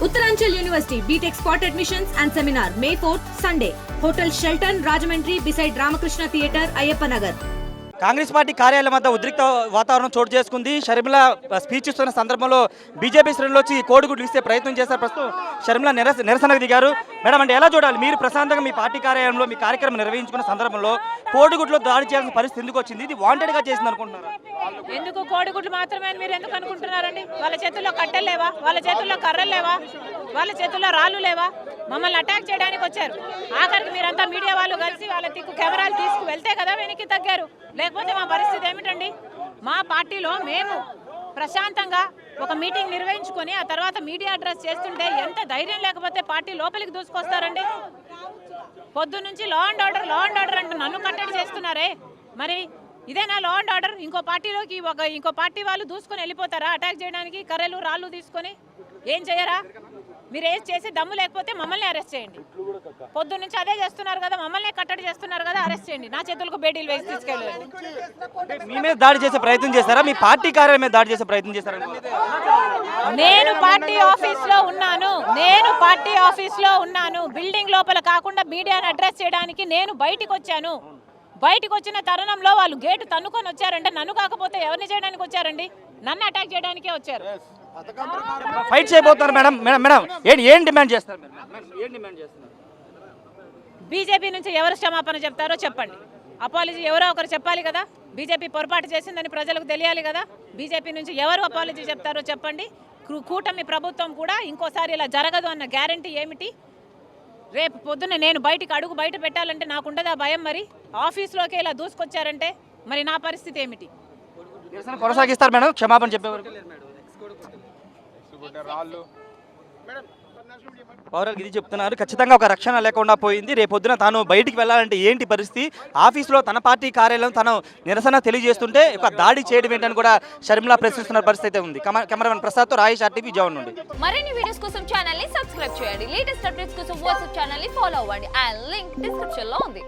Uttaranchal University BTech Spot Admissions and Seminar May 4th Sunday. Hotel Shelton, Rajahmundry beside Ramakrishna Theatre, Ayyappa Nagar. Congress party కార్యాలయం వద్ద ఉద్రిక్త వాతావరణం చోటు చేసుకుంది. Sharmila speech ఇస్తున్న సందర్భంలో బీజేపీ శ్రేణులు వచ్చి కోడిగుడ్లు ఇస్తే ప్రయత్నం చేశారు. ప్రస్తుతం షర్మిల నిరసనకు దిగారు. మేడం, అంటే ఎలా చూడాలి? మీరు ప్రశాంతంగా మీ పార్టీ కార్యాలయంలో మీ కార్యక్రమం నిర్వహించుకున్న సందర్భంలో కోడిగుడ్లో దాడి చేయాల్సిన పరిస్థితి ఎందుకు వచ్చింది? ఇది వాంటెడ్గా చేసింది అనుకుంటున్నారు? ఎందుకు కోడిగుడ్లు మాత్రమే మీరు ఎందుకు అనుకుంటున్నారండి? వాళ్ళ చేతుల్లో కట్టెలు లేవా? వాళ్ళ చేతుల్లో కర్రలు లేవా? వాళ్ళ చేతుల్లో రాళ్ళు లేవా? మమ్మల్ని అటాక్ చేయడానికి వచ్చారు. ఆఖరికి మీరంతా మీడియా వాళ్ళు కలిసి వాళ్ళ తిక్కు కెమెరాలు తీసుకు వెళ్తే కదా వెనక్కి తగ్గారు. లేకపోతే మా పరిస్థితి ఏమిటండి? మా పార్టీలో మేము ప్రశాంతంగా ఒక మీటింగ్ నిర్వహించుకొని ఆ తర్వాత మీడియా అడ్రస్ చేస్తుంటే ఎంత ధైర్యం లేకపోతే పార్టీ లోపలికి దూసుకొస్తారండి? పొద్దు నుంచి లా అండ్ ఆర్డర్ అంటూ నన్ను కట్టడి చేస్తున్నారే, మరి ఇదేనా లా అండ్ ఆర్డర్? ఇంకో పార్టీలోకి ఇంకో పార్టీ వాళ్ళు దూసుకొని వెళ్ళిపోతారా అటాక్ చేయడానికి? కర్రలు రాళ్ళు తీసుకొని ఏం చేయరా? మీరు ఏం చేసి దమ్ము లేకపోతే మమ్మల్ని అరెస్ట్ చేయండి. పొద్దు నుంచి అదే చేస్తున్నారు కదా, మమ్మల్ని కట్టడి చేస్తున్నారు కదా, అరెస్ట్ చేయండి. నా చేతులకు బేడీలు వేసి తీసుకెళ్ళండి. మీ మీద దాడి చేసే ప్రయత్నం చేస్తారా? మీ పార్టీ కార్యాలయం మీద దాడి చేసే ప్రయత్నం చేస్తారా? నేను పార్టీ ఆఫీస్లో ఉన్నాను. బిల్డింగ్ లోపల కాకుండా మీడియాను అడ్రస్ చేయడానికి నేను బయటికి వచ్చాను. బయటికి వచ్చిన తరుణంలో వాళ్ళు గేటు తన్నుకొని వచ్చారంటే నన్ను కాకపోతే ఎవరిని చేయడానికి వచ్చారండి? నన్ను అటాక్ చేయడానికే వచ్చారు. ఫైట్ చేయబోతున్నారు మేడం. మేడం ఏం డిమాండ్ చేస్తారు? బీజేపీ నుంచి ఎవరు క్షమాపణ చెప్తారో చెప్పండి. అపాలజీ ఎవరో ఒకరు చెప్పాలి కదా. బీజేపీ పొరపాటు చేసిందని ప్రజలకు తెలియాలి కదా. బీజేపీ నుంచి ఎవరు అపాలజీ చెప్తారో చెప్పండి. కూటమి ప్రభుత్వం కూడా ఇంకోసారి ఇలా జరగదు అన్న గ్యారంటీ ఏమిటి? రేపు పొద్దున్న నేను అడుగు బయట పెట్టాలంటే నాకుండదా భయం? మరి ఆఫీస్లోకి ఇలా దూసుకొచ్చారంటే మరి నా పరిస్థితి ఏమిటి? కొనసాగిస్తారు మేడం క్షమాపణ చెప్పేవారు? పౌరులకు ఇది చెప్తున్నారు. ఖచ్చితంగా ఒక రక్షణ లేకుండా పోయింది. రేపొద్దున తాను బయటికి వెళ్ళాలంటే ఏంటి పరిస్థితి? ఆఫీస్లో తన పార్టీ కార్యాలయం తను నిరసన తెలియజేస్తుంటే ఒక దాడి చేయడం ఏంటని కూడా షర్మిల ప్రశ్నిస్తున్న పరిస్థితి ఉంది. కెమెరామెన్ ప్రసాద్తో రాయేష్ RTV విజయవాడ నుండి. మరిన్ని వీడియోస్ కోసం ఛానల్ ని సబ్స్క్రైబ్ చేయండి. లేటెస్ట్ అప్డేట్స్ కోసం వాట్సాప్ ఛానల్ ని ఫాలో అవ్వండి. ఆ లింక్ డిస్క్రిప్షన్ లో ఉంది.